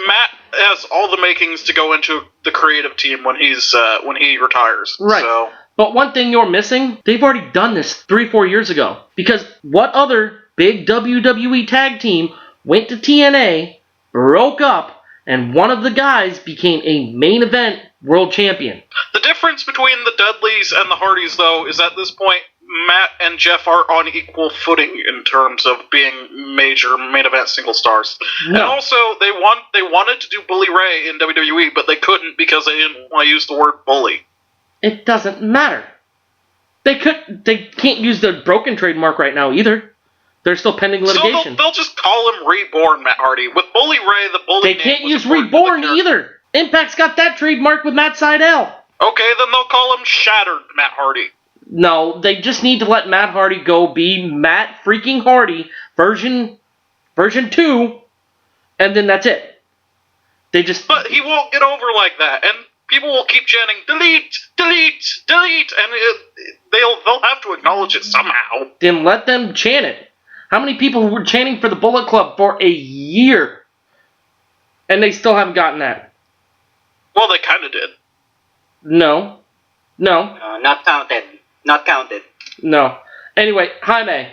Matt has all the makings to go into the creative team when he retires. Right. So. But one thing you're missing, they've already done this 3-4 years ago. Because what other big WWE tag team went to TNA, broke up, and one of the guys became a main event world champion? The difference between the Dudleys and the Hardys, though, is at this point, Matt and Jeff are on equal footing in terms of being major main event single stars. No. And also, they wanted to do Bully Ray in WWE, but they couldn't because they didn't want to use the word bully. It doesn't matter. They can't use the broken trademark right now either. They're still pending litigation. So they'll just call him Reborn Matt Hardy. With Bully Ray, the bully They can't use Reborn either. Impact's got that trademark with Matt Sydal. Okay, then they'll call him Shattered Matt Hardy. No, they just need to let Matt Hardy go be Matt freaking Hardy version 2, and then that's it. But he won't get over like that, and people will keep chanting, delete, delete, delete, and they'll have to acknowledge it somehow. Then let them chant it. How many people were chanting for the Bullet Club for a year? And they still haven't gotten that. Well, they kind of did. No. Not counted. Not counted. No. Anyway, Jaime,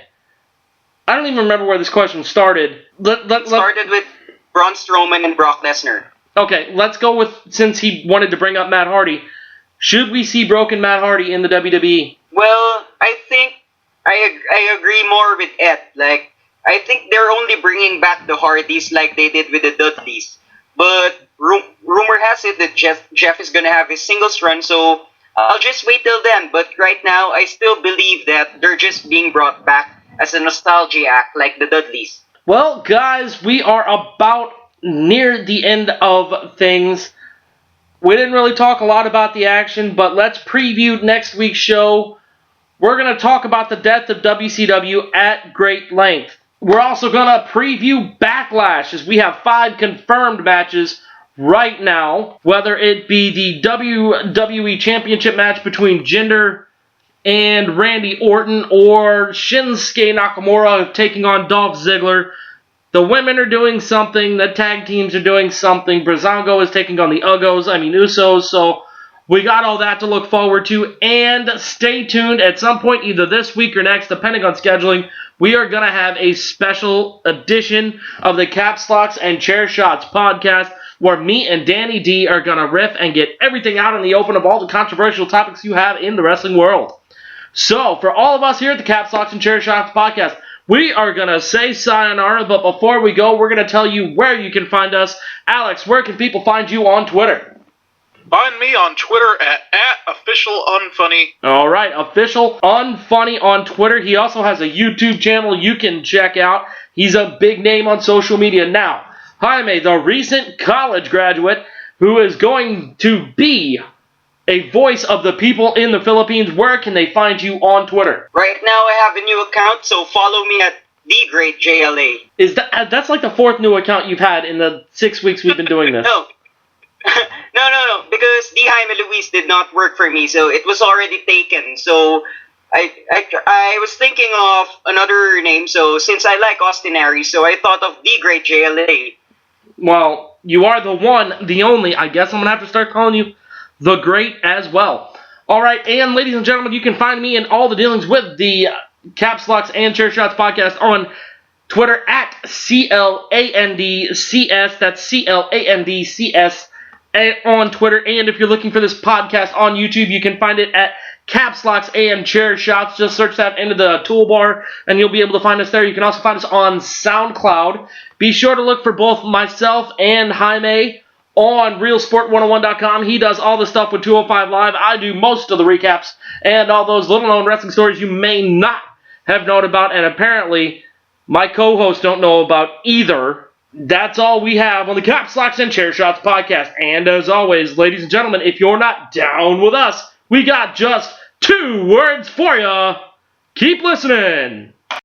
I don't even remember where this question started. It started with Braun Strowman and Brock Lesnar. Okay, let's go with, since he wanted to bring up Matt Hardy, should we see broken Matt Hardy in the WWE? Well, I think I agree more with Ed. Like, I think they're only bringing back the Hardys like they did with the Dudleys. But rumor has it that Jeff is gonna have his singles run, so I'll just wait till then. But right now, I still believe that they're just being brought back as a nostalgia act like the Dudleys. Well, guys, we are about near the end of things. We didn't really talk a lot about the action, but let's preview next week's show. We're going to talk about the death of WCW at great length. We're also going to preview Backlash, as we have 5 confirmed matches right now, whether it be the WWE Championship match between Jinder and Randy Orton, or Shinsuke Nakamura taking on Dolph Ziggler. The women are doing something, the tag teams are doing something, Breezango is taking on the Usos, so we got all that to look forward to, and stay tuned at some point, either this week or next, depending on scheduling, we are going to have a special edition of the Caps Locks and Chair Shots podcast, where me and Danny D are going to riff and get everything out in the open of all the controversial topics you have in the wrestling world. So, for all of us here at the Caps Locks and Chair Shots podcast, we are going to say sayonara, but before we go, we're going to tell you where you can find us. Alex, where can people find you on Twitter? Find me on Twitter at @officialunfunny. Alright, officialunfunny on Twitter. He also has a YouTube channel you can check out. He's a big name on social media now. Jaime, the recent college graduate who is going to be a voice of the people in the Philippines, where can they find you on Twitter? Right now I have a new account, so follow me at TheGreatJLA. That's like the 4th new account you've had in the 6 weeks we've been doing this. No. No, because D. Jaime Luis did not work for me, so it was already taken. So I was thinking of another name, so since I like Austin Aries, so I thought of TheGreatJLA. Well, you are the one, the only. I guess I'm going to have to start calling you The Great as well. Alright, and ladies and gentlemen, you can find me in all the dealings with the Caps Locks and Chair Shots podcast on Twitter at CLANDCS. That's CLANDCS on Twitter. And if you're looking for this podcast on YouTube, you can find it at Caps Locks and Chair Shots. Just search that into the toolbar and you'll be able to find us there. You can also find us on SoundCloud. Be sure to look for both myself and Jaime on RealSport101.com. He does all the stuff with 205 Live. I do most of the recaps and all those little-known wrestling stories you may not have known about, and apparently my co-hosts don't know about either. That's all we have on the Caps Locks and Chair Shots podcast. And as always, ladies and gentlemen, if you're not down with us, we got just 2 words for you. Keep listening.